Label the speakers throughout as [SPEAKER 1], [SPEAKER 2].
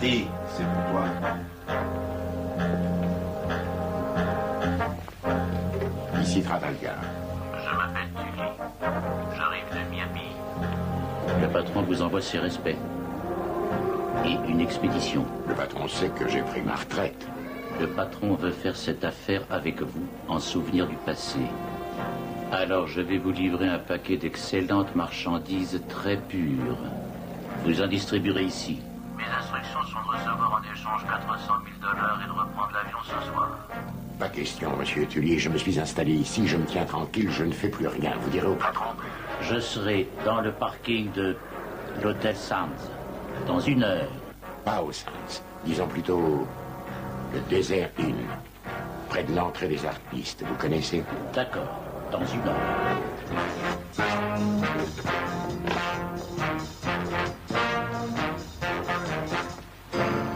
[SPEAKER 1] Marty, c'est pour toi.
[SPEAKER 2] Ici Trafalgar.
[SPEAKER 3] Je m'appelle Tully. J'arrive de Miami.
[SPEAKER 4] Le patron vous envoie ses respects. Et une expédition.
[SPEAKER 2] Le patron sait que j'ai pris ma retraite.
[SPEAKER 4] Le patron veut faire cette affaire avec vous en souvenir du passé. Alors je vais vous livrer un paquet d'excellentes marchandises très pures. Vous en distribuerez ici.
[SPEAKER 3] Mes instructions sont de recevoir en échange 400 000 $ et de reprendre l'avion ce soir.
[SPEAKER 2] Pas question, monsieur Tullier. Je me suis installé ici, je me tiens tranquille, je ne fais plus rien. Vous direz au patron.
[SPEAKER 4] Je serai dans le parking de l'hôtel Sands dans 1 heure.
[SPEAKER 2] Pas au Sands. Disons plutôt le Desert Inn, près de l'entrée des artistes. Vous connaissez?
[SPEAKER 4] D'accord, dans 1 heure.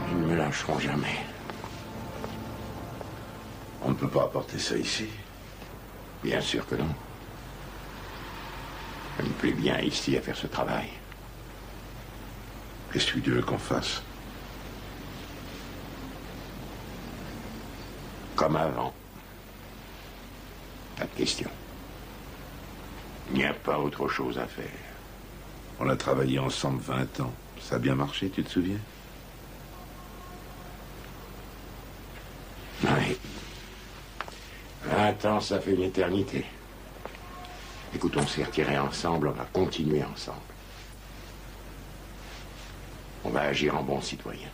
[SPEAKER 2] Ils ne me lâcheront jamais.
[SPEAKER 1] On ne peut pas apporter ça ici.
[SPEAKER 2] Bien sûr que non. Je me plais bien ici à faire ce travail.
[SPEAKER 1] Qu'est-ce que tu veux qu'on fasse?
[SPEAKER 2] Comme avant. Pas de question. Il n'y a pas autre chose à faire.
[SPEAKER 1] On a travaillé ensemble 20 ans. Ça a bien marché, tu te souviens?
[SPEAKER 2] Oui. 20 ans, ça fait une éternité. Écoute, on s'est retirés ensemble, on va continuer ensemble. On va agir en bon citoyen.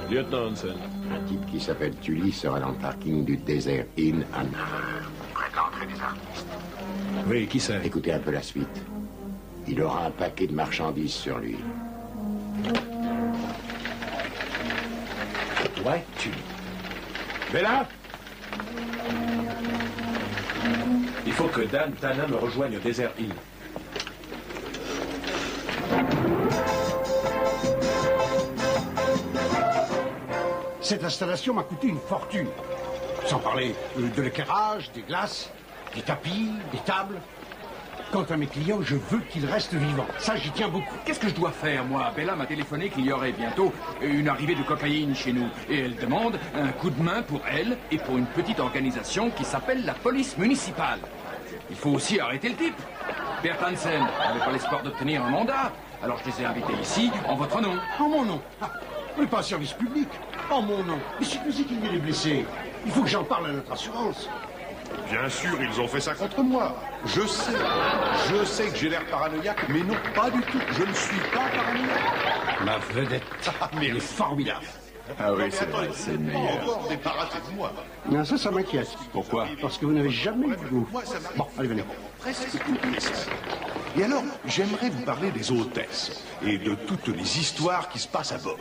[SPEAKER 5] Lieutenant Hansen.
[SPEAKER 2] Un type qui s'appelle Tully sera dans le parking du Desert Inn à 9 heures, près de l'entrée des artistes.
[SPEAKER 5] Oui, qui c'est?
[SPEAKER 2] Écoutez un peu la suite. Il aura un paquet de marchandises sur lui.
[SPEAKER 5] Ouais, Tully. Bella? Il faut que Dan Tana me rejoigne au Desert Inn.
[SPEAKER 6] Cette installation m'a coûté une fortune. Sans parler de l'éclairage, des glaces, des tapis, des tables. Quant à mes clients, je veux qu'ils restent vivants. Ça, j'y tiens beaucoup.
[SPEAKER 7] Qu'est-ce que je dois faire, moi? Bella m'a téléphoné qu'il y aurait bientôt une arrivée de cocaïne chez nous. Et elle demande un coup de main pour elle et pour une petite organisation qui s'appelle la police municipale. Il faut aussi arrêter le type. Bert Hansen n'avait pas l'espoir d'obtenir un mandat. Alors je les ai invités ici en votre nom.
[SPEAKER 6] En mon nom. Ah, mais pas un service public. En mon nom. Mais supposez qu'il y ait des blessés. Il faut que j'en parle à notre assurance.
[SPEAKER 8] Bien sûr, ils ont fait ça contre moi. Je sais que j'ai l'air paranoïaque, mais non, pas du tout. Je ne suis pas paranoïaque.
[SPEAKER 6] Ma vedette.
[SPEAKER 8] Mais
[SPEAKER 6] Elle est formidable.
[SPEAKER 5] Ah oui, c'est vrai, c'est le meilleur.
[SPEAKER 8] Encore débarrassez de moi.
[SPEAKER 6] Non, ça m'inquiète.
[SPEAKER 5] Pourquoi?
[SPEAKER 6] Parce que vous n'avez jamais eu de goût.
[SPEAKER 8] Moi, ça m'arrive
[SPEAKER 6] Bon, allez, venez.
[SPEAKER 8] presque toutes les semaines. Et alors, j'aimerais vous parler des hôtesses et de toutes les histoires qui se passent à bord.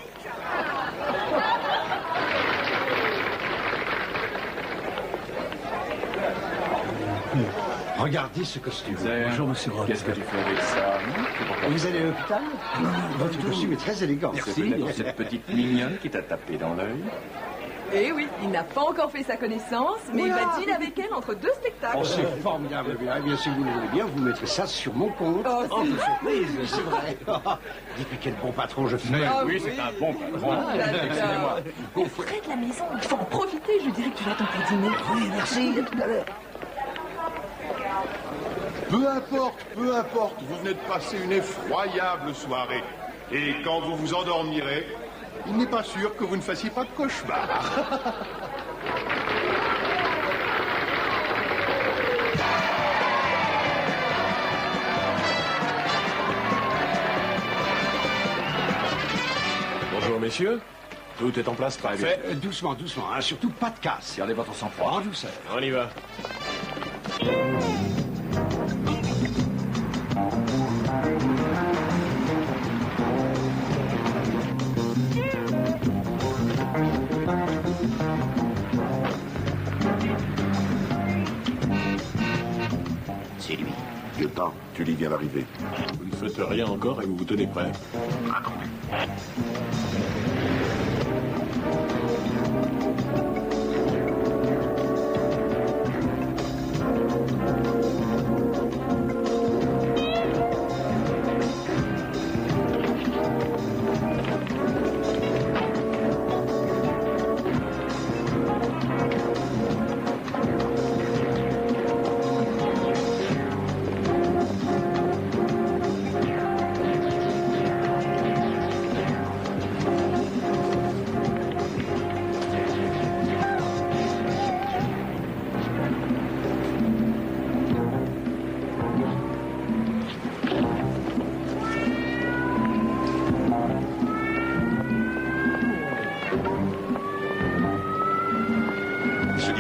[SPEAKER 6] Regardez ce costume.
[SPEAKER 5] Bonjour, monsieur Roth. Qu'est-ce que tu fais avec ça?
[SPEAKER 6] Vous allez à l'hôpital? Votre costume est très élégant.
[SPEAKER 5] C'est peut-être cette petite mignonne qui t'a tapé dans l'œil.
[SPEAKER 9] Eh oui, il n'a pas encore fait sa connaissance, mais il va dîner avec elle entre 2 spectacles.
[SPEAKER 6] Oh, c'est formidable. Eh bien, si vous le voulez bien, vous mettrez ça sur mon compte.
[SPEAKER 9] Oh, c'est
[SPEAKER 6] surprise, c'est vrai. Dites-moi quel bon patron je fais.
[SPEAKER 9] Ah
[SPEAKER 5] oui, c'est un bon patron.
[SPEAKER 9] Excusez-moi. Les frais de la maison, il faut en profiter. Je dirais que tu l'attends pour dîner.
[SPEAKER 6] Oui, merci. À tout à l'heure.
[SPEAKER 8] Peu importe, vous venez de passer une effroyable soirée. Et quand vous vous endormirez, il n'est pas sûr que vous ne fassiez pas de cauchemar.
[SPEAKER 5] Bonjour, messieurs. Tout est en place très bien.
[SPEAKER 6] Doucement, hein, surtout pas de casse.
[SPEAKER 5] Gardez votre sang-froid.
[SPEAKER 6] En douceur.
[SPEAKER 5] On y va.
[SPEAKER 4] C'est lui.
[SPEAKER 1] Lieutenant, Tully vient d'arriver.
[SPEAKER 5] Vous ne faites rien encore et vous vous tenez prêt.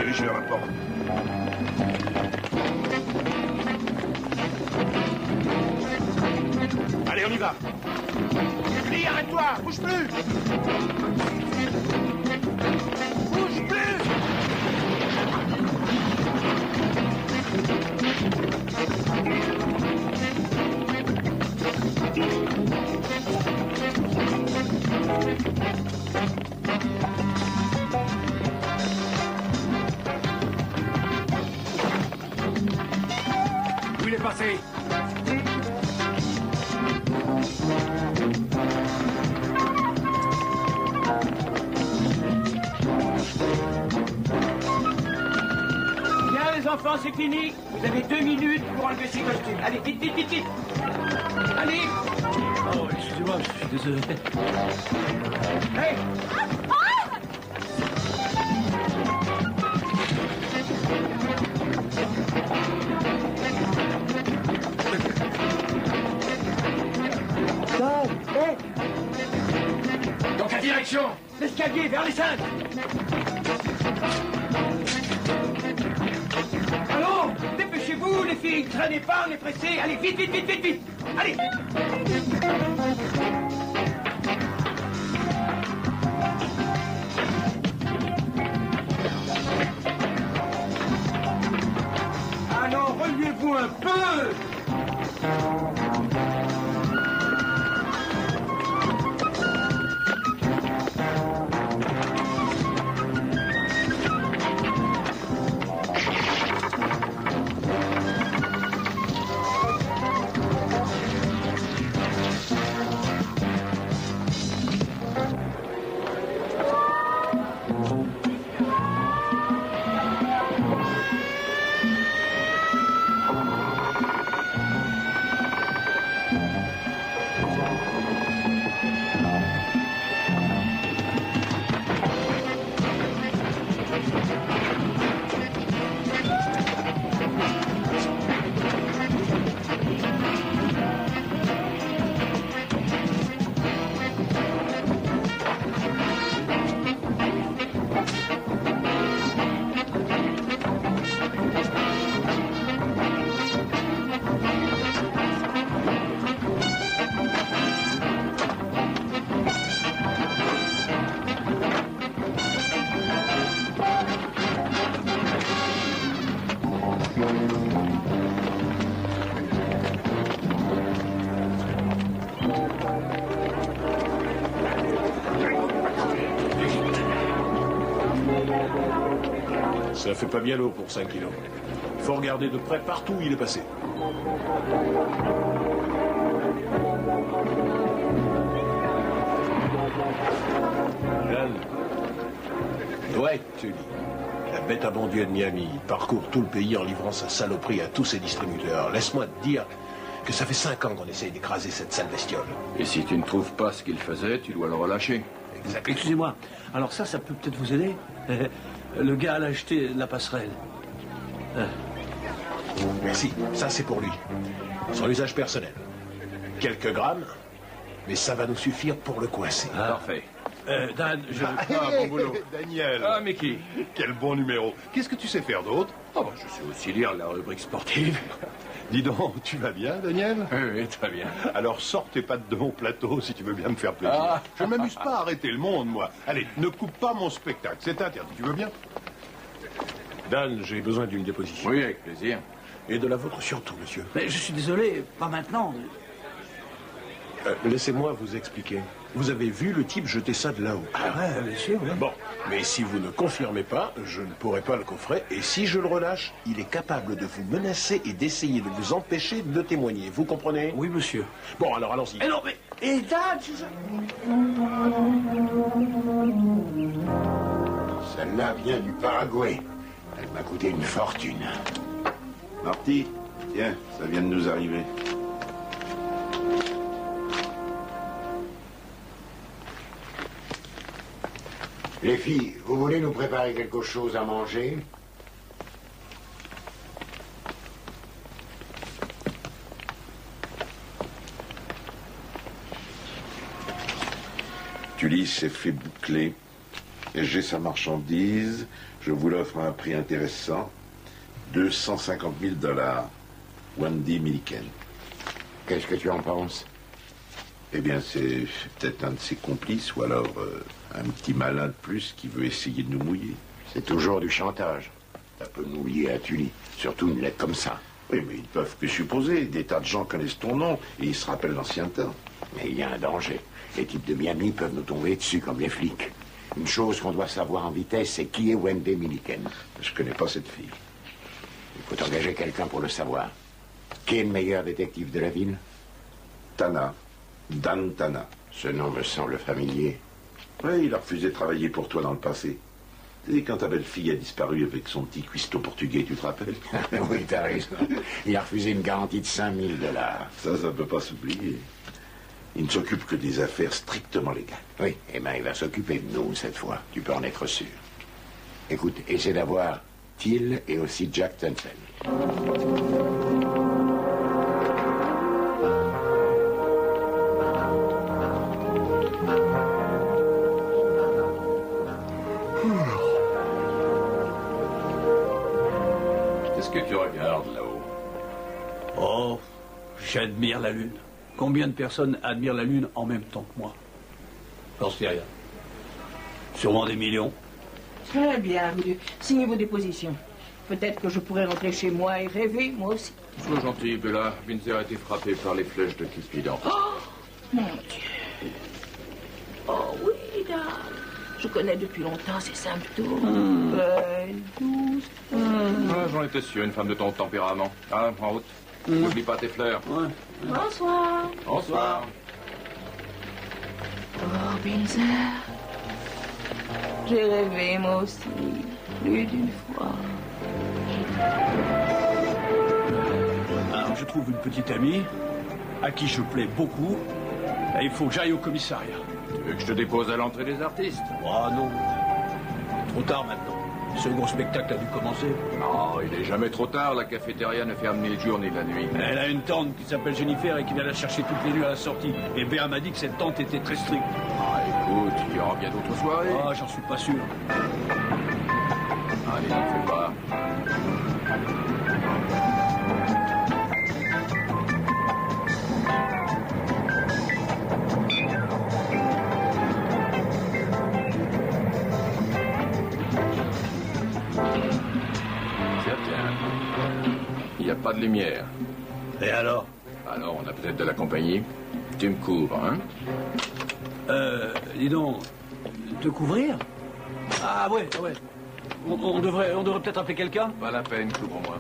[SPEAKER 8] dirige vers la porte. Allez, on y va. Lee, arrête-toi. Bouge plus. Bouge plus.
[SPEAKER 7] Où il est passé?
[SPEAKER 10] Bien les enfants, c'est fini. Vous avez 2 minutes pour enlever ces costumes. Allez, vite, vite, vite, vite. Allez.
[SPEAKER 11] Oh, excusez-moi, je suis désolé.
[SPEAKER 10] Hey.
[SPEAKER 7] Dans quelle direction?
[SPEAKER 10] L'escalier, vers les 5. Allons, dépêchez-vous, les filles. Traînez pas, on est pressés. Allez, vite, vite, vite, vite, vite. Allez. Alors, remuez-vous un peu.
[SPEAKER 5] Ça fait pas bien lourd pour 5 kilos. Faut regarder de près partout où il est passé. Jeanne. Ouais, tu dis. La bête à bon Dieu de Miami parcourt tout le pays en livrant sa saloperie à tous ses distributeurs. Laisse-moi te dire que ça fait 5 ans qu'on essaye d'écraser cette sale bestiole.
[SPEAKER 7] Et si tu ne trouves pas ce qu'il faisait, tu dois le relâcher.
[SPEAKER 5] Exactement.
[SPEAKER 11] Excusez-moi, alors ça peut peut-être vous aider. Le gars a acheté la passerelle.
[SPEAKER 5] Merci, ça c'est pour lui. Son usage personnel. Quelques grammes, mais ça va nous suffire pour le coincer.
[SPEAKER 7] Parfait.
[SPEAKER 11] Dan, je...
[SPEAKER 8] bon boulot. Daniel.
[SPEAKER 7] Ah, Mickey.
[SPEAKER 8] Quel bon numéro. Qu'est-ce que tu sais faire d'autre?
[SPEAKER 7] Oh, bah, je sais aussi lire la rubrique sportive.
[SPEAKER 8] Dis donc, tu vas bien, Daniel?
[SPEAKER 7] Oui, très bien.
[SPEAKER 8] Alors sors tes pattes de mon plateau si tu veux bien me faire plaisir.
[SPEAKER 7] Ah.
[SPEAKER 8] Je ne m'amuse pas à arrêter le monde, moi. Allez, ne coupe pas mon spectacle, c'est interdit. Tu veux bien?
[SPEAKER 5] Dan, j'ai besoin d'une déposition.
[SPEAKER 7] Oui, avec plaisir.
[SPEAKER 5] Et de la vôtre surtout, monsieur.
[SPEAKER 11] Mais je suis désolé, pas maintenant.
[SPEAKER 5] Laissez-moi vous expliquer. Vous avez vu le type jeter ça de là-haut.
[SPEAKER 11] Ah ouais, bien sûr, oui.
[SPEAKER 5] Bon, mais si vous ne confirmez pas, je ne pourrai pas le coffrer. Et si je le relâche, il est capable de vous menacer et d'essayer de vous empêcher de témoigner. Vous comprenez?
[SPEAKER 11] Oui, monsieur.
[SPEAKER 5] Bon, alors allons-y.
[SPEAKER 11] Eh non, mais... Et Dan, c'est ça...
[SPEAKER 2] Celle-là vient du Paraguay. Elle m'a coûté une fortune.
[SPEAKER 1] Marty, tiens, ça vient de nous arriver.
[SPEAKER 2] Les filles, vous voulez nous préparer quelque chose à manger?
[SPEAKER 1] Tully s'est fait boucler J'ai sa marchandise, je vous l'offre à un prix intéressant. 250 000 $. Wendy Milliken.
[SPEAKER 2] Qu'est-ce que tu en penses?
[SPEAKER 1] Eh bien, c'est peut-être un de ses complices, ou alors un petit malin de plus qui veut essayer de nous mouiller.
[SPEAKER 2] C'est toujours du chantage. Ça peut nous lier à Tully. Surtout une lettre comme ça.
[SPEAKER 1] Oui, mais ils ne peuvent que supposer. Des tas de gens connaissent ton nom et ils se rappellent l'ancien temps.
[SPEAKER 2] Mais il y a un danger. Les types de Miami peuvent nous tomber dessus comme les flics. Une chose qu'on doit savoir en vitesse, c'est qui est Wendy Milliken.
[SPEAKER 1] Je connais pas cette fille.
[SPEAKER 2] Il faut engager quelqu'un pour le savoir. Qui est le meilleur détective de la ville?
[SPEAKER 1] Tana. Dan Tana.
[SPEAKER 2] Ce nom me semble familier.
[SPEAKER 1] Oui, il a refusé de travailler pour toi dans le passé. Et quand ta belle-fille a disparu avec son petit cuistot portugais, tu te rappelles?
[SPEAKER 2] Oui, t'as raison. Il a refusé une garantie de 5 000 $.
[SPEAKER 1] Ça ne peut pas s'oublier. Il ne s'occupe que des affaires strictement légales.
[SPEAKER 2] Oui, eh bien, il va s'occuper de nous cette fois. Tu peux en être sûr. Écoute, essaie d'avoir Till et aussi Jack Tunson.
[SPEAKER 7] Qu'est-ce que tu regardes là-haut?
[SPEAKER 11] Oh, j'admire la Lune. Combien de personnes admirent la Lune en même temps que moi? J'en sais rien. Sûrement des millions.
[SPEAKER 12] Très bien, vous deux. Signez vos dépositions. Peut-être que je pourrais rentrer chez moi et rêver, moi aussi.
[SPEAKER 7] Sois gentil, Bella. Windsor a été frappé par les flèches de Cupidon.
[SPEAKER 12] Oh, mon Dieu. Oh oui, Dad. Je connais depuis longtemps ces symptômes. Belle, douce.
[SPEAKER 7] Ah, j'en étais sûr, une femme de ton tempérament. Ah, en route. N'oublie pas tes fleurs.
[SPEAKER 11] Ouais.
[SPEAKER 12] Bonsoir.
[SPEAKER 7] Bonsoir.
[SPEAKER 12] Oh, Windsor. J'ai rêvé, moi aussi. Plus d'une fois.
[SPEAKER 11] Alors, je trouve une petite amie à qui je plais beaucoup. Et il faut que j'aille au commissariat.
[SPEAKER 7] Tu veux que je te dépose à l'entrée des artistes?
[SPEAKER 11] Ah non. Trop tard maintenant. Le second spectacle a dû commencer.
[SPEAKER 7] Non, il est jamais trop tard. La cafétéria ne ferme ni le jour ni la nuit.
[SPEAKER 11] Elle a une tante qui s'appelle Jennifer et qui vient la chercher toutes les nuits à la sortie. Et Béa m'a dit que cette tante était très stricte.
[SPEAKER 7] Ah, écoute, il y aura bien d'autres soirées.
[SPEAKER 11] Ah, j'en suis pas sûr.
[SPEAKER 7] Allez, n'en fais pas. Il n'y a pas de lumière.
[SPEAKER 11] Et alors?
[SPEAKER 7] Alors, on a peut-être de la compagnie. Tu me couvres, hein?
[SPEAKER 11] Dis donc, te couvrir? Ah ouais, ouais. On devrait peut-être appeler quelqu'un?
[SPEAKER 7] Pas la peine, couvre-moi.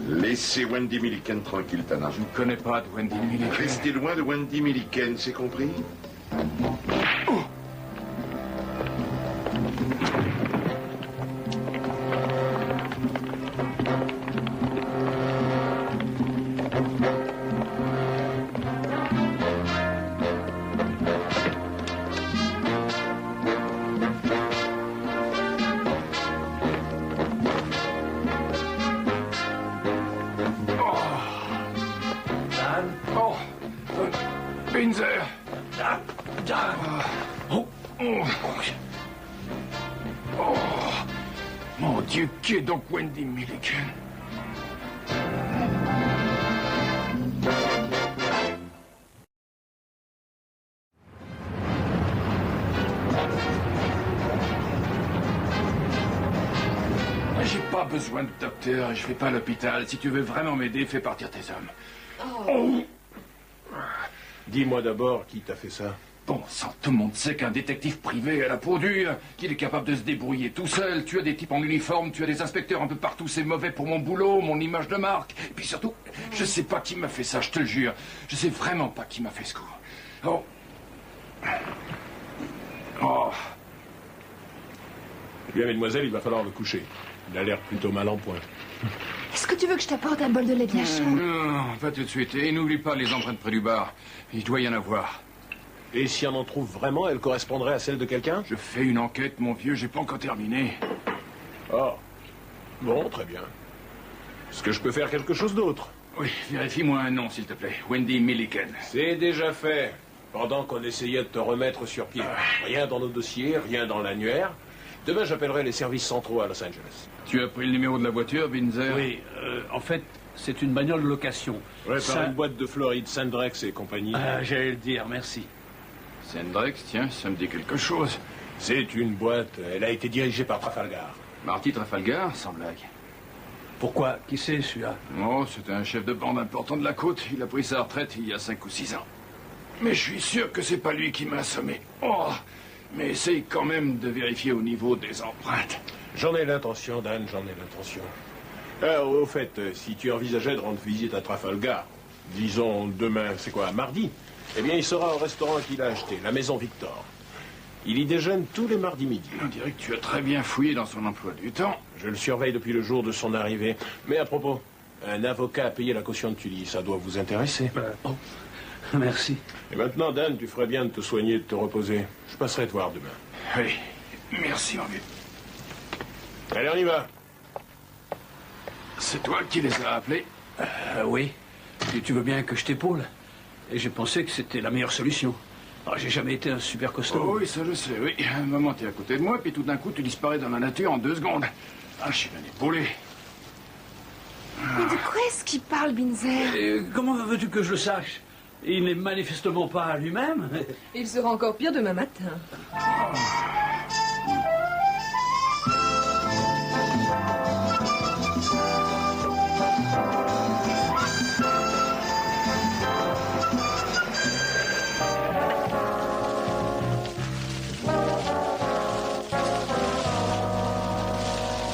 [SPEAKER 1] Laissez Wendy Milliken tranquille, Tana.
[SPEAKER 7] Je ne connais pas de Wendy Milliken.
[SPEAKER 1] Restez loin de Wendy Milliken, c'est compris?
[SPEAKER 7] Mon Dieu, qui est donc Wendy Milliken? J'ai pas besoin besoin de docteur et je vais pas à l'hôpital. Si tu veux vraiment m'aider, fais partir tes hommes. Oh.
[SPEAKER 5] Dis-moi d'abord qui t'a fait ça.
[SPEAKER 7] Bon sang, tout le monde sait qu'un détective privé à la peau dure, qu'il est capable de se débrouiller tout seul. Tu as des types en uniforme, tu as des inspecteurs un peu partout. C'est mauvais pour mon boulot, mon image de marque. Et puis surtout, je sais pas qui m'a fait ça, je te le jure. Je sais vraiment pas qui m'a fait ce coup. Oh. Oh.
[SPEAKER 5] Bien, mademoiselle, il va falloir le coucher. Il a l'air plutôt mal en point.
[SPEAKER 9] Est-ce que tu veux que je t'apporte un bol de lait bien chaud?
[SPEAKER 7] Non, pas tout de suite. Et n'oublie pas les empreintes près du bar. Il doit y en avoir.
[SPEAKER 5] Et si on en trouve vraiment, elle correspondrait à celle de quelqu'un?
[SPEAKER 7] Je fais une enquête, mon vieux, j'ai pas encore terminé.
[SPEAKER 5] Oh. Bon, très bien. Est-ce que je peux faire quelque chose d'autre?
[SPEAKER 7] Oui, vérifie-moi un nom, s'il te plaît. Wendy Milliken.
[SPEAKER 5] C'est déjà fait. Pendant qu'on essayait de te remettre sur pied. Rien dans nos dossiers, rien dans l'annuaire. Demain, j'appellerai les services centraux à Los Angeles.
[SPEAKER 7] Tu as pris le numéro de la voiture, Binzer?
[SPEAKER 11] Oui, en fait, c'est une bagnole de location.
[SPEAKER 5] Ouais, par une boîte de Floride, Sandrex et compagnie.
[SPEAKER 11] J'allais le dire, merci.
[SPEAKER 7] Sandrex, tiens, ça me dit quelque chose.
[SPEAKER 5] C'est une boîte, elle a été dirigée par Trafalgar.
[SPEAKER 7] Marty Trafalgar, sans blague.
[SPEAKER 11] Pourquoi? Qui c'est, celui-là?
[SPEAKER 7] Oh, c'était un chef de bande important de la côte. Il a pris sa retraite il y a 5 ou 6 ans. Mais je suis sûr que c'est pas lui qui m'a assommé. Oh, mais essaye quand même de vérifier au niveau des empreintes.
[SPEAKER 5] J'en ai l'intention, Dan, j'en ai l'intention. Au fait, si tu envisageais de rendre visite à Trafalgar, disons demain, c'est quoi, mardi? Eh bien, il sera au restaurant qu'il a acheté, la Maison Victor. Il y déjeune tous les mardis midi.
[SPEAKER 7] On dirait que tu as très bien fouillé dans son emploi du temps.
[SPEAKER 5] Je le surveille depuis le jour de son arrivée. Mais à propos, un avocat a payé la caution de Tully, ça doit vous intéresser.
[SPEAKER 11] Oh, merci.
[SPEAKER 5] Et maintenant, Dan, tu ferais bien de te soigner et de te reposer. Je passerai te voir demain.
[SPEAKER 7] Oui, merci, mon vieux.
[SPEAKER 5] Allez, on y va.
[SPEAKER 7] C'est toi qui les as appelés?
[SPEAKER 11] Oui. Et tu veux bien que je t'épaule? Et j'ai pensé que c'était la meilleure solution. Alors, j'ai jamais été un super costaud.
[SPEAKER 7] Oh oui, ça je sais, oui. Un moment, t'es à côté de moi, puis tout d'un coup, tu disparais dans la nature en 2 secondes. Ah, je suis bien épaulé.
[SPEAKER 9] Mais de quoi est-ce qu'il parle, Binzer?
[SPEAKER 11] Comment veux-tu que je le sache? Il n'est manifestement pas lui-même.
[SPEAKER 9] Il sera encore pire demain matin.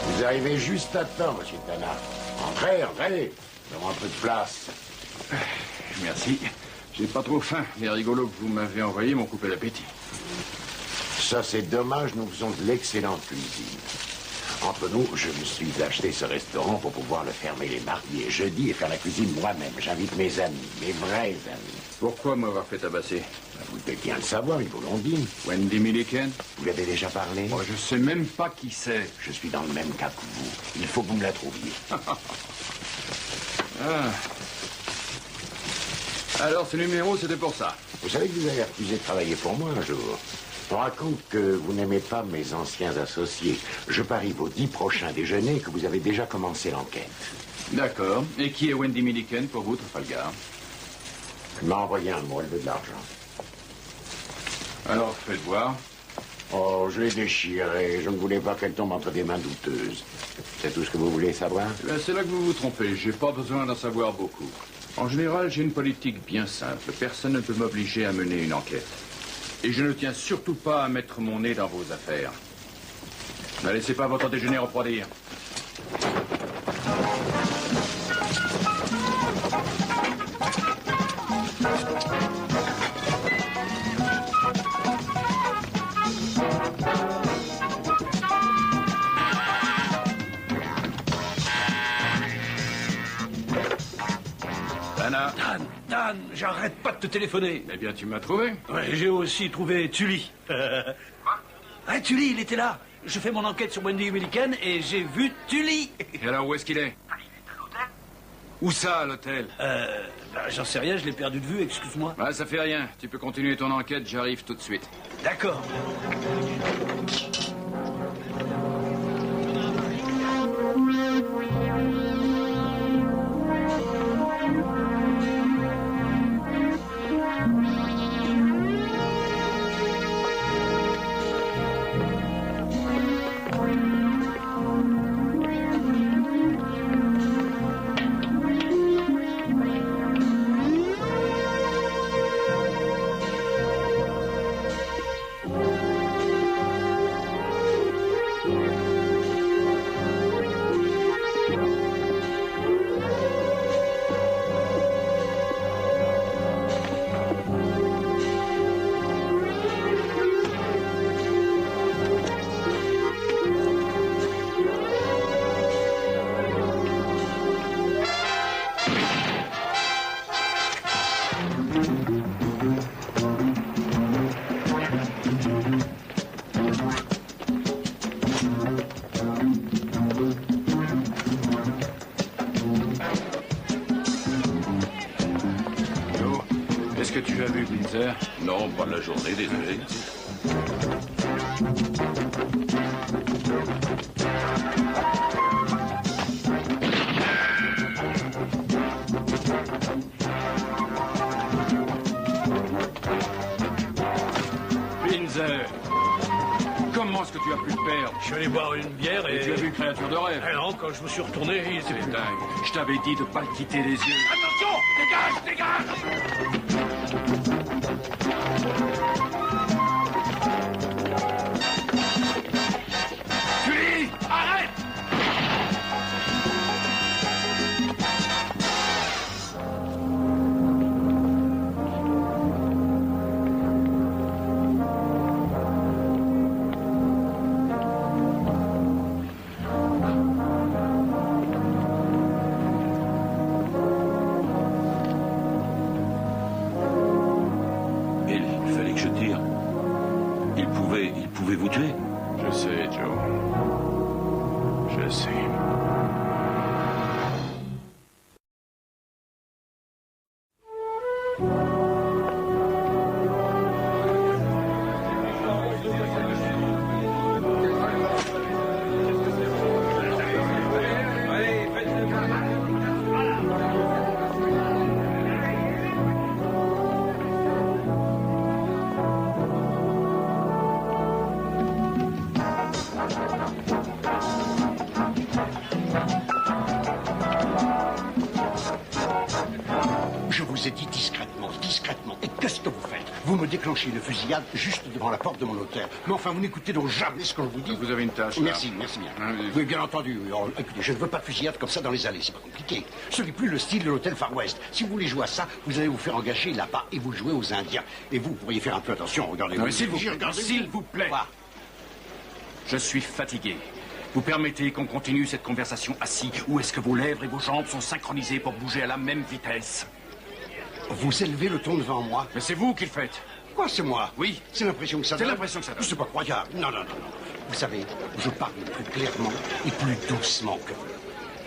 [SPEAKER 2] Vous arrivez juste à temps, monsieur Tana. Entrez, entrez. Nous avons un peu de place.
[SPEAKER 7] Merci. J'ai pas trop faim. Les rigolos que vous m'avez envoyés m'ont coupé l'appétit.
[SPEAKER 2] Ça, c'est dommage. Nous faisons de l'excellente cuisine. Entre nous, je me suis acheté ce restaurant pour pouvoir le fermer les mardis et jeudis et faire la cuisine moi-même. J'invite mes amis, mes vrais amis.
[SPEAKER 7] Pourquoi m'avoir fait tabasser?
[SPEAKER 2] Vous devez bien le savoir, ils vous l'ont dit.
[SPEAKER 7] Wendy Milliken?
[SPEAKER 2] Vous l'avez déjà parlé?
[SPEAKER 7] Moi, je sais même pas qui c'est.
[SPEAKER 2] Je suis dans le même cas que vous. Il faut que vous me la trouviez.
[SPEAKER 7] Alors, ce numéro, c'était pour ça.
[SPEAKER 2] Vous savez que vous avez refusé de travailler pour moi un jour. Je me raconte que vous n'aimez pas mes anciens associés. Je parie vos 10 prochains déjeuners que vous avez déjà commencé l'enquête.
[SPEAKER 7] D'accord. Et qui est Wendy Milliken pour vous, Trafalgar?
[SPEAKER 2] Elle m'a envoyé un mot, elle veut de l'argent.
[SPEAKER 7] Alors, faites voir.
[SPEAKER 2] Oh, je l'ai déchiré. Je ne voulais pas qu'elle tombe entre des mains douteuses. C'est tout ce que vous voulez savoir?
[SPEAKER 7] C'est là que vous vous trompez. J'ai pas besoin d'en savoir beaucoup. En général, j'ai une politique bien simple. Personne ne peut m'obliger à mener une enquête. Et je ne tiens surtout pas à mettre mon nez dans vos affaires. Ne laissez pas votre déjeuner refroidir.
[SPEAKER 11] Dan, j'arrête pas de te téléphoner.
[SPEAKER 7] Eh bien, tu m'as trouvé.
[SPEAKER 11] Ouais, j'ai aussi trouvé Tully.
[SPEAKER 7] Quoi?
[SPEAKER 11] Tully, il était là. Je fais mon enquête sur Wendy Milliken et j'ai vu Tully.
[SPEAKER 7] Et alors, où est-ce qu'il est?
[SPEAKER 3] Il est à l'hôtel.
[SPEAKER 7] Où ça, à l'hôtel?
[SPEAKER 11] J'en sais rien, je l'ai perdu de vue, excuse-moi.
[SPEAKER 7] Ah, ça fait rien. Tu peux continuer ton enquête, j'arrive tout de suite.
[SPEAKER 11] D'accord.
[SPEAKER 7] Est-ce que tu as vu Windsor?
[SPEAKER 13] Non, pas de la journée, désolé.
[SPEAKER 7] Windsor, comment est-ce que tu as pu le perdre?
[SPEAKER 11] Je suis allé boire une bière et...
[SPEAKER 7] Tu as vu une créature de rêve?
[SPEAKER 11] Ah non, quand je me suis retourné, il était
[SPEAKER 7] C'est
[SPEAKER 11] plus là.
[SPEAKER 7] dingue. Je t'avais dit de pas le quitter des yeux.
[SPEAKER 11] Attention! Dégage! Dégage!
[SPEAKER 7] Julie, arrête!
[SPEAKER 13] Il fallait que je tire. Il pouvait vous tuer.
[SPEAKER 7] Je sais, Joe. Je sais.
[SPEAKER 6] Je vous ai dit discrètement, discrètement. Et qu'est-ce que vous faites? Vous me déclenchez une fusillade juste devant la porte de mon hôtel. Mais enfin, vous n'écoutez donc jamais ce que je vous dis.
[SPEAKER 7] Vous avez une tâche, là.
[SPEAKER 6] Merci, merci bien. Oui, bien entendu. Alors, écoutez, je ne veux pas de fusillade comme ça dans les allées, c'est pas compliqué. Ce n'est plus le style de l'hôtel Far West. Si vous voulez jouer à ça, vous allez vous faire engager là-bas et vous jouez aux Indiens. Et vous pourriez faire un peu attention, regardez-vous.
[SPEAKER 7] S'il vous plaît.
[SPEAKER 6] Quoi?
[SPEAKER 7] Je suis fatigué. Vous permettez qu'on continue cette conversation assis, ou est-ce que vos lèvres et vos jambes sont synchronisées pour bouger à la même vitesse?
[SPEAKER 6] Vous élevez le ton devant moi.
[SPEAKER 7] Mais c'est vous qui le faites.
[SPEAKER 6] Quoi, c'est moi?
[SPEAKER 7] Oui.
[SPEAKER 6] C'est l'impression que ça donne.
[SPEAKER 7] C'est l'impression que ça donne.
[SPEAKER 6] C'est pas croyable. Non, non, non, non. Vous savez, je parle plus clairement et plus doucement que vous.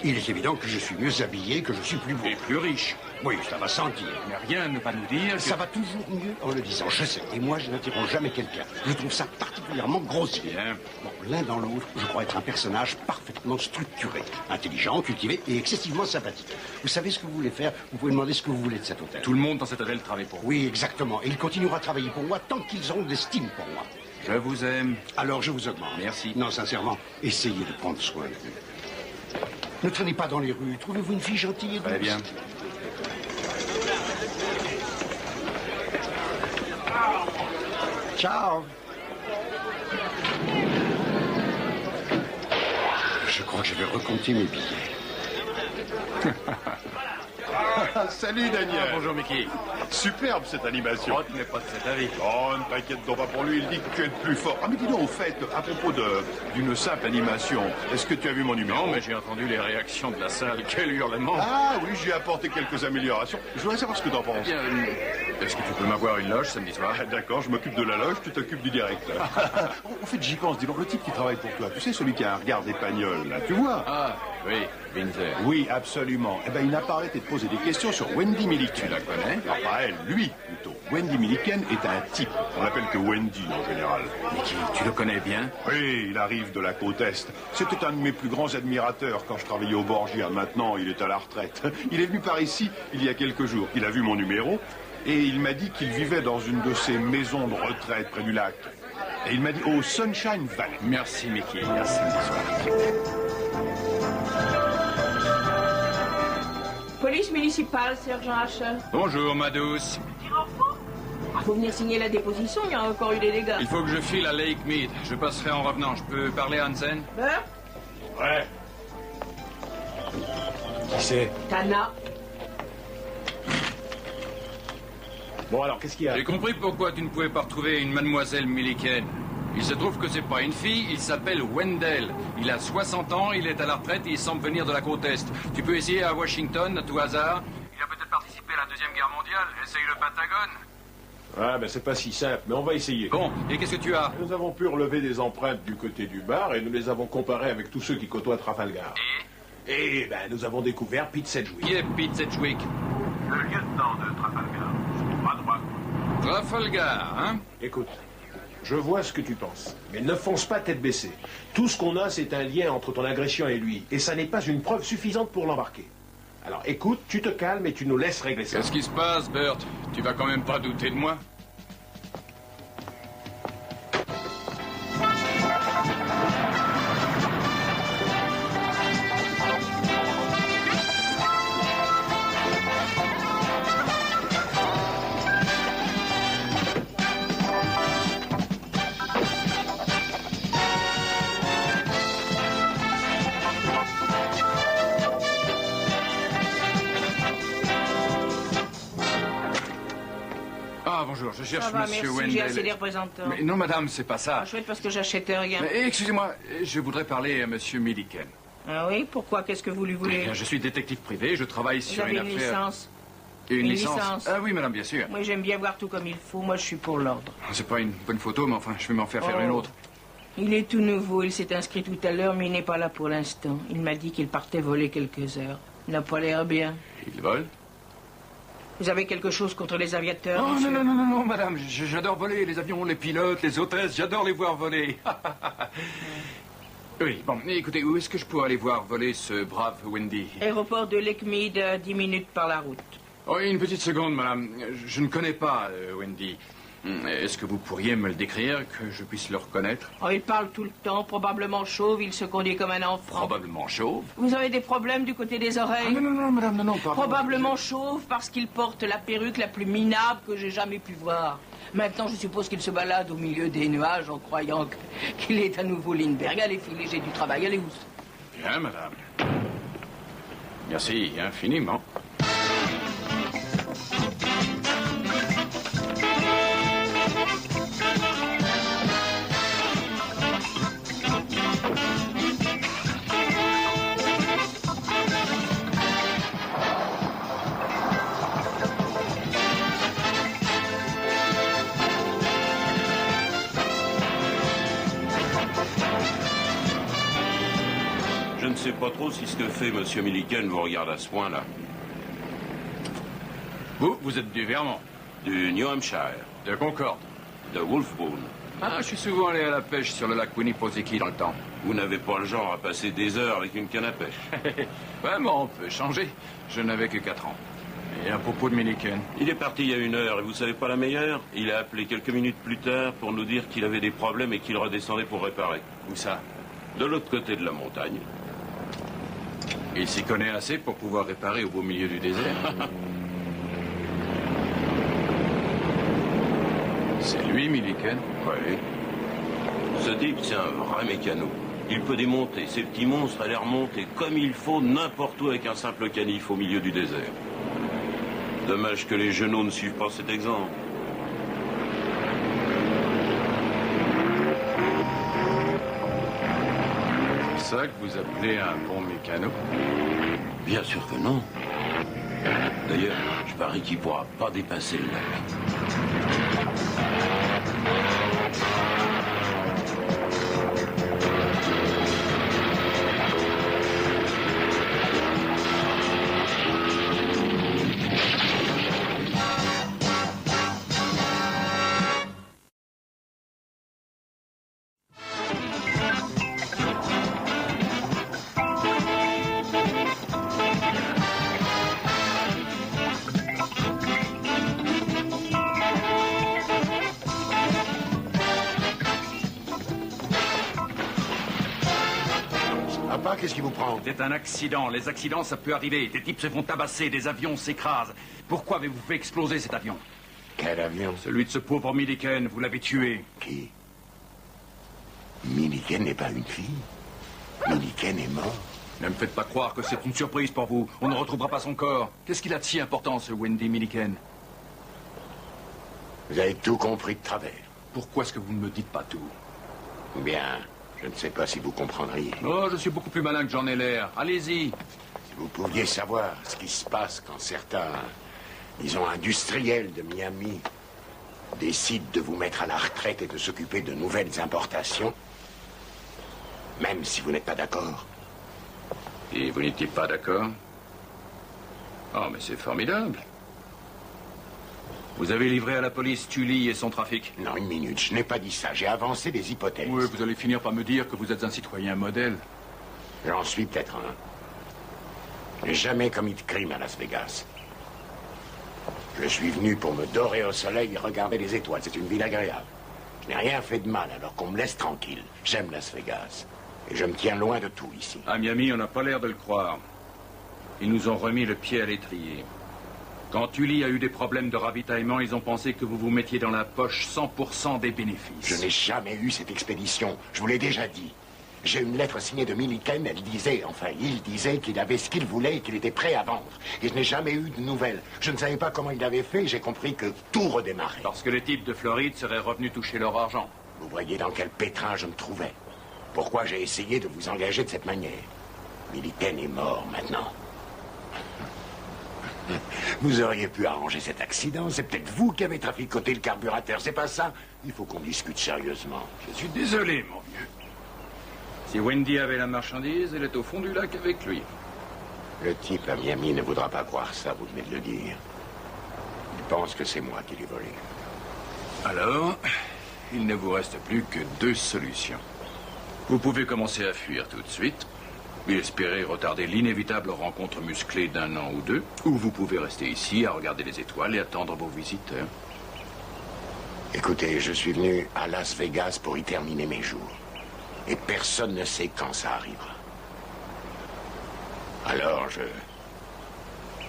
[SPEAKER 6] Il est évident que je suis mieux habillé, que je suis plus beau.
[SPEAKER 7] Et plus riche.
[SPEAKER 6] Oui, ça va sans dire.
[SPEAKER 7] Mais rien ne va nous dire que...
[SPEAKER 6] Ça va toujours mieux en le disant, je sais. Et moi, je n'interromps jamais quelqu'un. Je trouve ça particulièrement grossier.
[SPEAKER 7] Bien.
[SPEAKER 6] Bon, l'un dans l'autre, je crois être un personnage parfaitement structuré, intelligent, cultivé et excessivement sympathique. Vous savez ce que vous voulez faire? Vous pouvez demander ce que vous voulez de cet hôtel.
[SPEAKER 7] Tout le monde dans cet hôtel travaille pour vous.
[SPEAKER 6] Oui, exactement. Et il continuera à travailler pour moi tant qu'ils auront de l'estime pour moi.
[SPEAKER 7] Je vous aime.
[SPEAKER 6] Alors, je vous augmente.
[SPEAKER 7] Merci.
[SPEAKER 6] Non, sincèrement, essayez de prendre soin de vous. Ne traînez pas dans les rues. Trouvez-vous une fille gentille et douce.
[SPEAKER 7] Très bien.
[SPEAKER 6] Ciao. Je crois que je vais recompter mes billets.
[SPEAKER 8] Salut Daniel.
[SPEAKER 7] Bonjour Mickey.
[SPEAKER 8] Superbe cette animation.
[SPEAKER 7] Oh, tu n'es pas de cet avis.
[SPEAKER 8] Oh, ne t'inquiète donc pas pour lui, il dit que tu es le plus fort. Ah mais dis donc, au fait, à propos d'une simple animation, est-ce que tu as vu mon numéro?
[SPEAKER 7] Non, mais j'ai entendu les réactions de la salle. Quel hurlement.
[SPEAKER 8] Ah oui, j'ai apporté quelques améliorations. Je voudrais savoir ce que t'en penses.
[SPEAKER 7] Eh bien, est-ce que tu peux m'avoir une loge samedi soir?
[SPEAKER 8] Ah, d'accord, je m'occupe de la loge, tu t'occupes du directeur. En fait, j'y pense, dis donc, le type qui travaille pour toi, tu sais, celui qui a un regard d'Épagnol, là, tu vois?
[SPEAKER 7] Ah, oui, Windsor.
[SPEAKER 8] Oui, absolument. Eh ben, il n'a pas arrêté de poser des questions sur Wendy Milliken.
[SPEAKER 7] Tu la connais?
[SPEAKER 8] Non, pas elle, lui, plutôt. Wendy Milliken est un type. On l'appelle que Wendy, en général.
[SPEAKER 7] Mickey, tu le connais bien?
[SPEAKER 8] Oui, il arrive de la côte Est. C'était un de mes plus grands admirateurs quand je travaillais au Borgia. Maintenant, il est à la retraite. Il est venu par ici il y a quelques jours. Il a vu mon numéro et il m'a dit qu'il vivait dans une de ces maisons de retraite près du lac. Et il m'a dit au Sunshine Valley.
[SPEAKER 7] Merci, Mickey. À samedi soir.
[SPEAKER 12] Police municipale, sergent Asher.
[SPEAKER 7] Bonjour, ma douce.
[SPEAKER 12] Faut venir signer la déposition, il y a encore eu des dégâts.
[SPEAKER 7] Il faut que je file à Lake Mead. Je passerai en revenant. Je peux parler à Hansen?
[SPEAKER 8] Ouais.
[SPEAKER 5] Qui c'est?
[SPEAKER 12] Tana.
[SPEAKER 5] Bon, alors, qu'est-ce qu'il y a?
[SPEAKER 7] J'ai compris pourquoi tu ne pouvais pas retrouver une mademoiselle Milliken. Il se trouve que c'est pas une fille, il s'appelle Wendell. Il a 60 ans, il est à la retraite et il semble venir de la côte Est. Tu peux essayer à Washington, à tout hasard? Il a peut-être participé à la Deuxième Guerre mondiale. Essaye le Pentagone.
[SPEAKER 5] Ah, ben c'est pas si simple, mais on va essayer.
[SPEAKER 7] Bon, et qu'est-ce que tu as?
[SPEAKER 5] Nous avons pu relever des empreintes du côté du bar et nous les avons comparées avec tous ceux qui côtoient Trafalgar. Et ben, nous avons découvert Pete Sedgwick.
[SPEAKER 7] Qui est Pete Sedgwick?
[SPEAKER 3] Le lieutenant de Trafalgar. Bras droit
[SPEAKER 7] Trafalgar, hein?
[SPEAKER 5] Écoute, je vois ce que tu penses, mais ne fonce pas tête baissée. Tout ce qu'on a, c'est un lien entre ton agression et lui, et ça n'est pas une preuve suffisante pour l'embarquer. Alors écoute, tu te calmes et tu nous laisses régler ça.
[SPEAKER 7] Qu'est-ce qui se passe, Bert? Tu vas quand même pas douter de moi? Bonjour, je cherche Monsieur Wendell.
[SPEAKER 12] J'ai assez des représentants.
[SPEAKER 7] Mais non, madame, c'est pas ça.
[SPEAKER 12] Ah, chouette, parce que j'achète rien.
[SPEAKER 7] Excusez-moi, je voudrais parler à Monsieur Milliken.
[SPEAKER 12] Ah oui, pourquoi? Qu'est-ce que vous lui voulez?
[SPEAKER 7] Je suis détective privé, je travaille sur une affaire...
[SPEAKER 12] Vous avez une licence?
[SPEAKER 7] Une licence? Ah oui, madame, bien sûr.
[SPEAKER 12] Moi, j'aime bien voir tout comme il faut. Moi, je suis pour l'ordre.
[SPEAKER 7] C'est pas une bonne photo, mais enfin, je vais m'en faire faire une autre.
[SPEAKER 12] Il est tout nouveau. Il s'est inscrit tout à l'heure, mais il n'est pas là pour l'instant. Il m'a dit qu'il partait voler quelques heures. Il n'a pas l'air bien.
[SPEAKER 7] Il vole?
[SPEAKER 12] Vous avez quelque chose contre les aviateurs?
[SPEAKER 7] Oh, non, madame. J'adore voler. Les avions, les pilotes, les hôtesses, j'adore les voir voler. Oui, bon, écoutez, où est-ce que je pourrais aller voir voler ce brave Wendy?
[SPEAKER 12] Aéroport de Lakemead, 10 minutes par la route.
[SPEAKER 7] Oh, une petite seconde, madame. Je ne connais pas Wendy. Est-ce que vous pourriez me le décrire, que je puisse le reconnaître?
[SPEAKER 12] Oh, il parle tout le temps, probablement chauve, il se conduit comme un enfant.
[SPEAKER 7] Probablement chauve?
[SPEAKER 12] Vous avez des problèmes du côté des oreilles?
[SPEAKER 7] Ah, non, madame, non, pardon.
[SPEAKER 12] Probablement chauve parce qu'il porte la perruque la plus minable que j'ai jamais pu voir. Maintenant, je suppose qu'il se balade au milieu des nuages en croyant qu'il est à nouveau Lindbergh. Allez, filez, j'ai du travail, allez-vous.
[SPEAKER 7] Bien, madame. Merci infiniment.
[SPEAKER 13] Je ne sais pas trop si ce que fait Monsieur Milliken vous regarde à ce point-là.
[SPEAKER 7] Vous êtes du Vermont?
[SPEAKER 13] Du New Hampshire.
[SPEAKER 7] De Concorde?
[SPEAKER 13] De Wolfbone.
[SPEAKER 7] Ah, je suis souvent allé à la pêche sur le lac Winnipesaukee dans le temps.
[SPEAKER 13] Vous n'avez pas le genre à passer des heures avec une canne à pêche.
[SPEAKER 7] Vraiment, on peut changer. Je n'avais que 4 ans. Et à propos de Milliken?
[SPEAKER 13] Il est parti il y a 1 heure, et vous savez pas la meilleure? Il a appelé quelques minutes plus tard pour nous dire qu'il avait des problèmes et qu'il redescendait pour réparer.
[SPEAKER 7] Où ça?
[SPEAKER 13] De l'autre côté de la montagne.
[SPEAKER 7] Il s'y connaît assez pour pouvoir réparer au beau milieu du désert. C'est lui, Milliken?
[SPEAKER 13] Oui. Ce type, c'est un vrai mécano. Il peut démonter ces petits monstres et les remonter comme il faut n'importe où avec un simple canif au milieu du désert. Dommage que les genoux ne suivent pas cet exemple.
[SPEAKER 7] C'est ça que vous appelez un bon mécano?
[SPEAKER 13] Bien sûr que non. D'ailleurs, je parie qu'il ne pourra pas dépasser le lac.
[SPEAKER 2] Qu'est-ce qui vous prend?
[SPEAKER 7] C'est un accident. Les accidents, ça peut arriver. Des types se font tabasser, des avions s'écrasent. Pourquoi avez-vous fait exploser cet avion?
[SPEAKER 2] Quel avion?
[SPEAKER 7] Celui de ce pauvre Milliken. Vous l'avez tué.
[SPEAKER 2] Qui? Milliken n'est pas une fille. Milliken est mort.
[SPEAKER 7] Ne me faites pas croire que c'est une surprise pour vous. On ne retrouvera pas son corps. Qu'est-ce qu'il a de si important, ce Wendy Milliken?
[SPEAKER 2] Vous avez tout compris de travers.
[SPEAKER 7] Pourquoi est-ce que vous ne me dites pas tout?
[SPEAKER 2] Bien, je ne sais pas si vous comprendriez.
[SPEAKER 7] Oh, je suis beaucoup plus malin que j'en ai l'air. Allez-y.
[SPEAKER 2] Si vous pouviez savoir ce qui se passe quand certains, disons, industriels de Miami décident de vous mettre à la retraite et de s'occuper de nouvelles importations, même si vous n'êtes pas d'accord.
[SPEAKER 7] Et vous n'étiez pas d'accord? Oh, mais c'est formidable.
[SPEAKER 14] Vous avez livré à la police Tully et son trafic?
[SPEAKER 2] Non, une minute, je n'ai pas dit ça. J'ai avancé des hypothèses.
[SPEAKER 7] Oui, vous allez finir par me dire que vous êtes un citoyen modèle.
[SPEAKER 2] J'en suis peut-être un. J'ai jamais commis de crime à Las Vegas. Je suis venu pour me dorer au soleil et regarder les étoiles. C'est une ville agréable. Je n'ai rien fait de mal, alors qu'on me laisse tranquille. J'aime Las Vegas. Et je me tiens loin de tout ici.
[SPEAKER 14] À Miami, on n'a pas l'air de le croire. Ils nous ont remis le pied à l'étrier. Quand Tully a eu des problèmes de ravitaillement, ils ont pensé que vous vous mettiez dans la poche 100% des bénéfices.
[SPEAKER 2] Je n'ai jamais eu cette expédition. Je vous l'ai déjà dit. J'ai une lettre signée de Milliken. Elle disait, enfin, il disait qu'il avait ce qu'il voulait et qu'il était prêt à vendre. Et je n'ai jamais eu de nouvelles. Je ne savais pas comment il avait fait. J'ai compris que tout redémarrait.
[SPEAKER 14] Parce que les types de Floride seraient revenus toucher leur argent.
[SPEAKER 2] Vous voyez dans quel pétrin je me trouvais. Pourquoi j'ai essayé de vous engager de cette manière. Milliken est mort maintenant. Vous auriez pu arranger cet accident. C'est peut-être vous qui avez traficoté le carburateur. C'est pas ça? Il faut qu'on discute sérieusement.
[SPEAKER 14] Je suis désolé, mon vieux. Si Wendy avait la marchandise, elle est au fond du lac avec lui.
[SPEAKER 2] Le type à Miami ne voudra pas croire ça, vous venez de le dire. Il pense que c'est moi qui l'ai volé.
[SPEAKER 14] Alors, il ne vous reste plus que deux solutions. Vous pouvez commencer à fuir tout de suite, et espérer retarder l'inévitable rencontre musclée d'un an ou deux, ou vous pouvez rester ici à regarder les étoiles et attendre vos visiteurs.
[SPEAKER 2] Écoutez, je suis venu à Las Vegas pour y terminer mes jours. Et personne ne sait quand ça arrivera. Alors,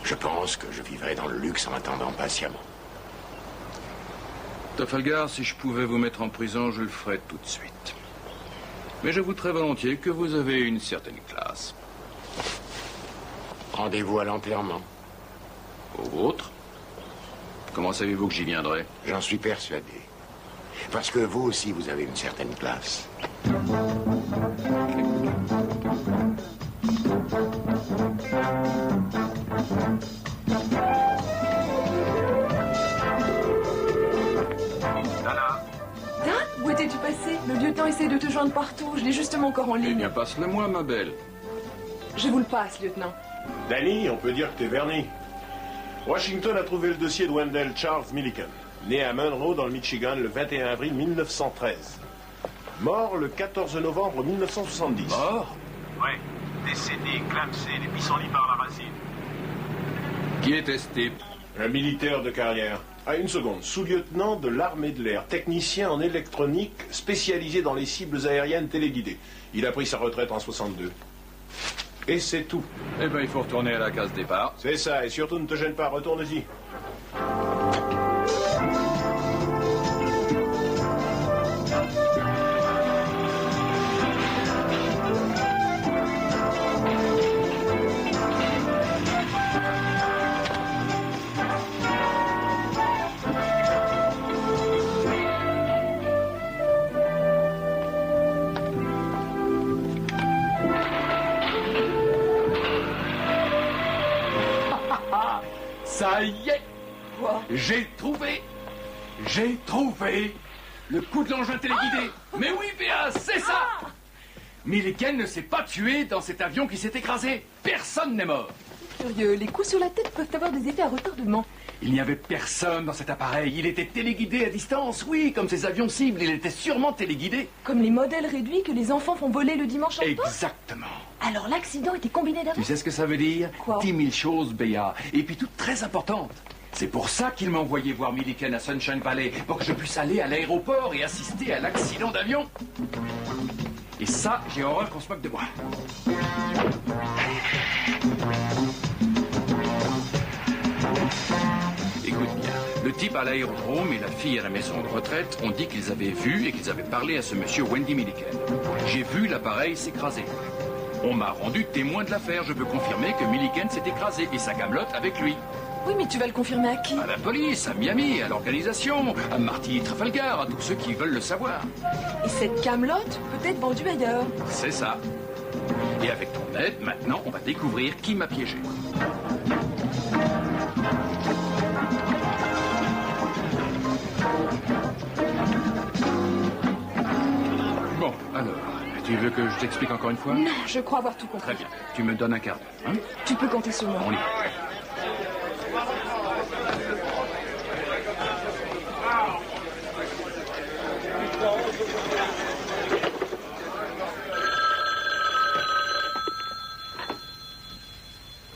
[SPEAKER 2] je pense que je vivrai dans le luxe en attendant patiemment.
[SPEAKER 14] Trafalgar, si je pouvais vous mettre en prison, je le ferais tout de suite. Mais j'avoue très volontiers que vous avez une certaine classe.
[SPEAKER 2] Rendez-vous à l'enterrement.
[SPEAKER 14] Au vôtre? Comment savez-vous que j'y viendrai?
[SPEAKER 2] J'en suis persuadé. Parce que vous aussi, vous avez une certaine classe.
[SPEAKER 9] Où étais-tu passé? Le lieutenant essaie de te joindre partout. Je l'ai justement encore en ligne.
[SPEAKER 14] Eh bien, passe-le-moi, ma belle.
[SPEAKER 9] Je vous le passe, lieutenant.
[SPEAKER 5] Danny, on peut dire que t'es verni. Washington a trouvé le dossier de Wendell Charles Milliken, né à Monroe, dans le Michigan, le 21 avril 1913. Mort le 14 novembre 1970.
[SPEAKER 14] Mort?
[SPEAKER 3] Ouais, décédé, clamsé, les pissenlits par la racine.
[SPEAKER 14] Qui était ce type?
[SPEAKER 5] Un militaire de carrière. Ah, une seconde. Sous-lieutenant de l'armée de l'air, technicien en électronique, spécialisé dans les cibles aériennes téléguidées. Il a pris sa retraite en 62. Et c'est tout.
[SPEAKER 14] Eh bien, il faut retourner à la case départ.
[SPEAKER 5] C'est ça, et surtout ne te gêne pas, retourne-y.
[SPEAKER 7] Ça y est!
[SPEAKER 9] Quoi?
[SPEAKER 7] J'ai trouvé le coup de l'engin téléguidé. Mais oui, Béa, c'est ça! Milliken ne s'est pas tué dans cet avion qui s'est écrasé. Personne n'est mort.
[SPEAKER 9] Curieux, les coups sur la tête peuvent avoir des effets à retardement.
[SPEAKER 7] Il n'y avait personne dans cet appareil. Il était téléguidé à distance, oui, comme ces avions cibles. Il était sûrement téléguidé.
[SPEAKER 9] Comme les modèles réduits que les enfants font voler le dimanche en poste.
[SPEAKER 7] Exactement.
[SPEAKER 9] Alors l'accident était combiné d'avance.
[SPEAKER 7] Tu sais ce que ça veut dire?
[SPEAKER 9] Quoi?
[SPEAKER 7] 10 000 choses, Béa. Et puis toutes très importantes. C'est pour ça qu'il m'a envoyé voir Milliken à Sunshine Valley, pour que je puisse aller à l'aéroport et assister à l'accident d'avion. Et ça, j'ai horreur qu'on se moque de moi. Écoute bien, le type à l'aérodrome et la fille à la maison de retraite ont dit qu'ils avaient vu et qu'ils avaient parlé à ce monsieur Wendy Milliken. J'ai vu l'appareil s'écraser. On m'a rendu témoin de l'affaire. Je peux confirmer que Milliken s'est écrasé et sa camelote avec lui.
[SPEAKER 9] Oui, mais tu vas le confirmer à qui?
[SPEAKER 7] À la police, à Miami, à l'organisation, à Marty Trafalgar, à tous ceux qui veulent le savoir.
[SPEAKER 9] Et cette camelote peut être vendue ailleurs.
[SPEAKER 7] C'est ça. Et avec ton aide, maintenant, on va découvrir qui m'a piégé. Bon, alors, tu veux que je t'explique encore une fois?
[SPEAKER 9] Non, je crois avoir tout compris.
[SPEAKER 7] Très bien. Tu me donnes un quart d'heure, hein?
[SPEAKER 9] Tu peux compter sur moi.
[SPEAKER 7] On y va.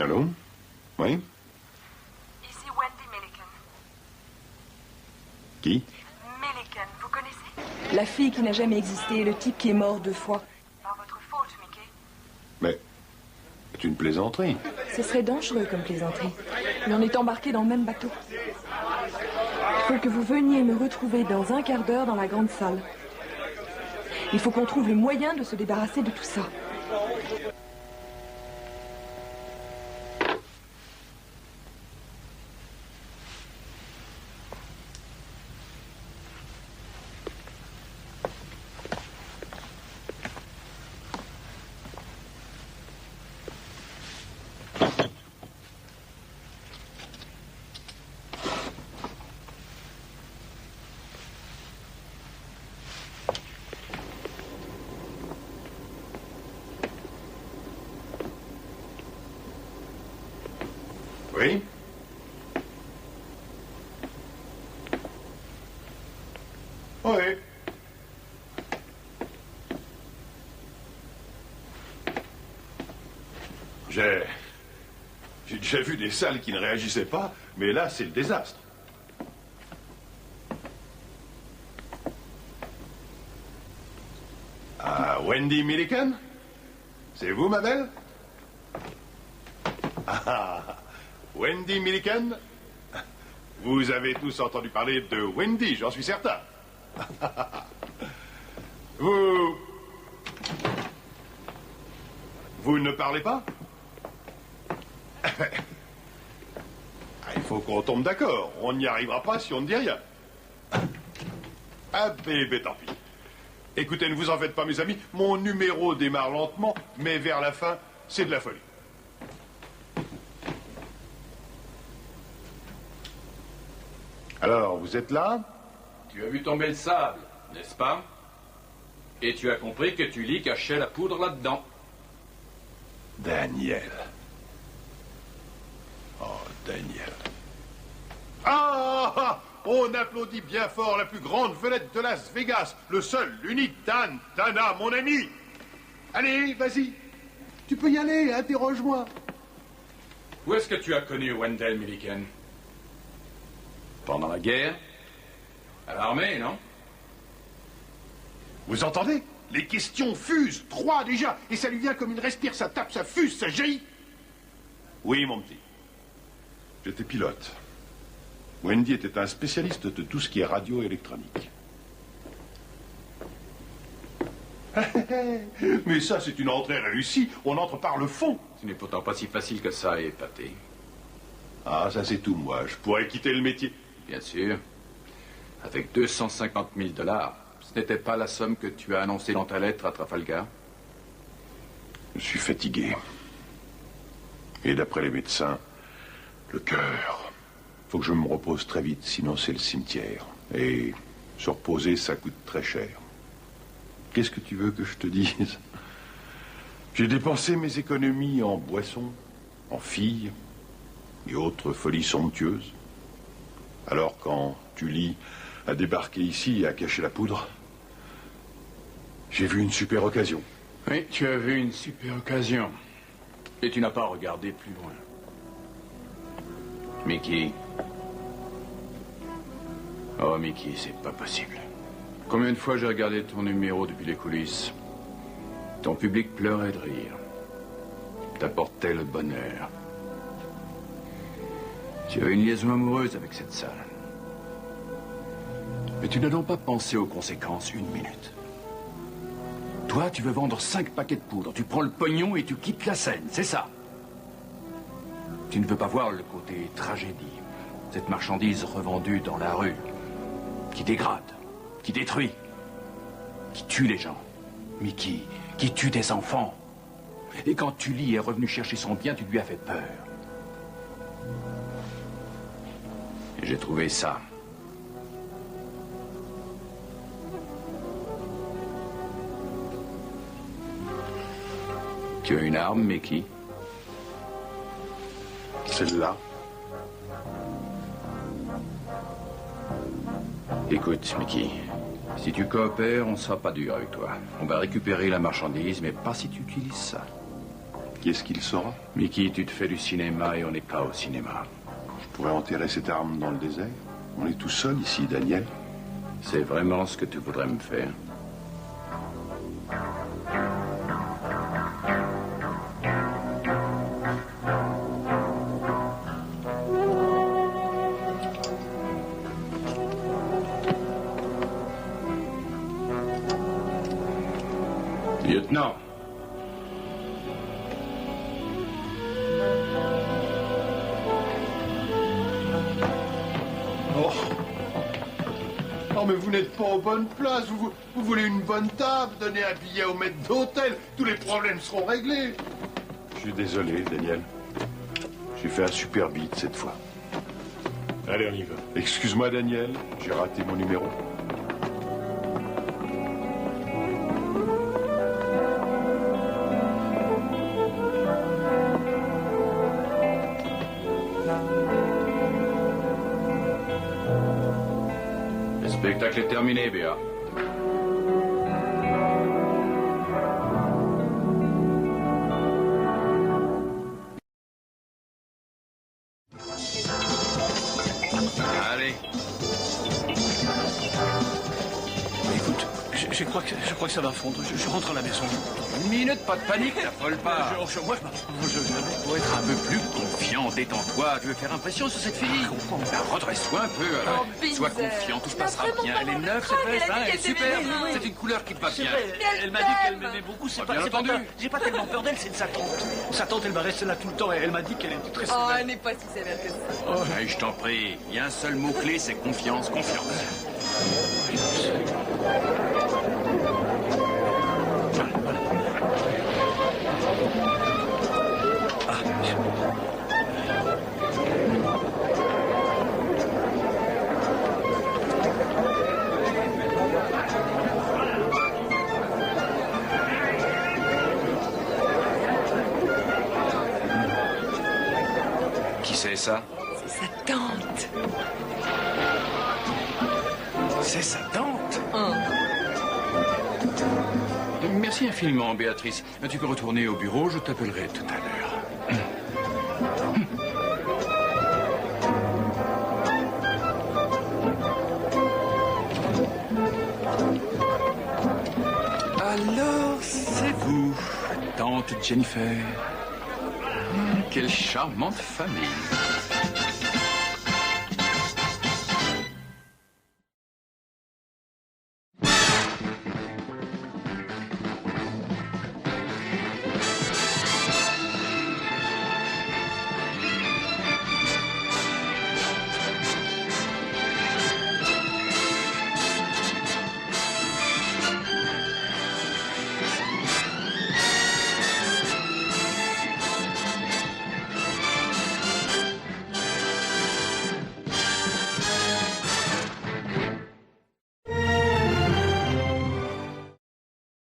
[SPEAKER 8] Allô? Oui?
[SPEAKER 15] Ici Wendy Milliken.
[SPEAKER 8] Qui?
[SPEAKER 15] Milliken, vous connaissez?
[SPEAKER 9] La fille qui n'a jamais existé et le type qui est mort 2 fois.
[SPEAKER 15] Par votre faute, Mickey.
[SPEAKER 8] Mais c'est une plaisanterie.
[SPEAKER 9] Ce serait dangereux comme plaisanterie. Mais on est embarqués dans le même bateau. Il faut que vous veniez me retrouver dans un quart d'heure dans la grande salle. Il faut qu'on trouve le moyen de se débarrasser de tout ça.
[SPEAKER 8] Oui? Oui. J'ai déjà vu des salles qui ne réagissaient pas, mais là, c'est le désastre. Ah, Wendy Milliken? C'est vous, ma belle? Ah, Wendy Milliken? Vous avez tous entendu parler de Wendy, j'en suis certain. Vous ne parlez pas? Il faut qu'on tombe d'accord. On n'y arrivera pas si on ne dit rien. Ah, bébé, tant pis. Écoutez, ne vous en faites pas, mes amis. Mon numéro démarre lentement, mais vers la fin, c'est de la folie. Alors, vous êtes là?
[SPEAKER 14] Tu as vu tomber le sable, n'est-ce pas? Et tu as compris que Tully cachait la poudre là-dedans.
[SPEAKER 8] Daniel. Oh, Daniel. Ah! On applaudit bien fort la plus grande vedette de Las Vegas, le seul, l'unique Dan Tana, mon ami. Allez, vas-y. Tu peux y aller, interroge-moi.
[SPEAKER 14] Où est-ce que tu as connu Wendell Milliken? Pendant la guerre? À l'armée, non?
[SPEAKER 8] Vous entendez? Les questions fusent. 3 déjà. Et ça lui vient comme il respire, ça tape, ça fuse, ça jaillit. Oui, mon petit. J'étais pilote. Wendy était un spécialiste de tout ce qui est radio-électronique. Mais ça, c'est une entrée réussie. On entre par le fond.
[SPEAKER 14] Ce n'est pourtant pas si facile que ça à épater.
[SPEAKER 8] Ah, ça c'est tout, moi. Je pourrais quitter le métier.
[SPEAKER 14] Bien sûr. Avec 250 000 $. Ce n'était pas la somme que tu as annoncée dans ta lettre à Trafalgar?
[SPEAKER 8] Je suis fatigué. Et d'après les médecins, le cœur. Faut que je me repose très vite, sinon c'est le cimetière. Et se reposer, ça coûte très cher. Qu'est-ce que tu veux que je te dise? J'ai dépensé mes économies en boissons, en filles et autres folies somptueuses. Alors quand Tully a débarqué ici et a caché la poudre, j'ai vu une super occasion.
[SPEAKER 14] Oui, tu as vu une super occasion. Et tu n'as pas regardé plus loin. Mickey. Oh, Mickey, c'est pas possible. Combien de fois j'ai regardé ton numéro depuis les coulisses? Ton public pleurait de rire. T'apportait le bonheur. Tu avais une liaison amoureuse avec cette salle. Mais tu n'as donc pas pensé aux conséquences une minute. Toi, tu veux vendre 5 paquets de poudre. Tu prends le pognon et tu quittes la scène, c'est ça? Tu ne veux pas voir le côté tragédie. Cette marchandise revendue dans la rue, qui dégrade, qui détruit, qui tue les gens, mais qui tue des enfants. Et quand Tully est revenu chercher son bien, tu lui as fait peur. Et j'ai trouvé ça. Tu as une arme, Mickey?
[SPEAKER 8] Celle-là.
[SPEAKER 14] Écoute, Mickey, si tu coopères, on ne sera pas dur avec toi. On va récupérer la marchandise, mais pas si tu utilises ça.
[SPEAKER 8] Qu'est-ce qu'il saura?
[SPEAKER 14] Mickey, tu te fais du cinéma et on n'est pas au cinéma.
[SPEAKER 8] Je pourrais enterrer cette arme dans le désert. On est tout seul ici, Daniel.
[SPEAKER 14] C'est vraiment ce que tu voudrais me faire? Lieutenant.
[SPEAKER 8] Oh. Oh, mais vous n'êtes pas aux bonnes places. Vous voulez une bonne table, donner un billet au maître d'hôtel. Tous les problèmes seront réglés. Je suis désolé, Daniel. J'ai fait un super beat cette fois.
[SPEAKER 5] Allez, on y va.
[SPEAKER 8] Excuse-moi, Daniel. J'ai raté mon numéro.
[SPEAKER 14] Le spectacle est terminé, Béa.
[SPEAKER 7] Allez.
[SPEAKER 11] Écoute, je crois que ça va fondre. Je rentre à la maison.
[SPEAKER 7] Une minute, pas de panique, t'affole pas.
[SPEAKER 11] Moi,
[SPEAKER 7] Pour être un peu plus confiant, détends-toi. Tu veux faire impression sur cette fille. Redresse-toi un peu, alors. Sois confiant, tout se passera bien. Elle est neuve, cette veste, hein, elle est super. C'est une couleur qui te va bien.
[SPEAKER 11] Elle m'a dit qu'elle m'aimait beaucoup. C'est pas j'ai pas tellement peur d'elle, c'est de sa tante. Sa tante, elle va rester là tout le temps et elle m'a dit qu'elle était très sévère.
[SPEAKER 9] Oh, elle n'est pas si sévère que ça.
[SPEAKER 7] Allez, je t'en prie. Il y a un seul mot-clé, c'est confiance, confiance. Qui c'est ça?
[SPEAKER 9] C'est sa tante.
[SPEAKER 7] C'est sa tante? Merci infiniment, Béatrice. Tu peux retourner au bureau, je t'appellerai tout à l'heure. Alors, c'est vous, tante Jennifer. Quelle charmante famille.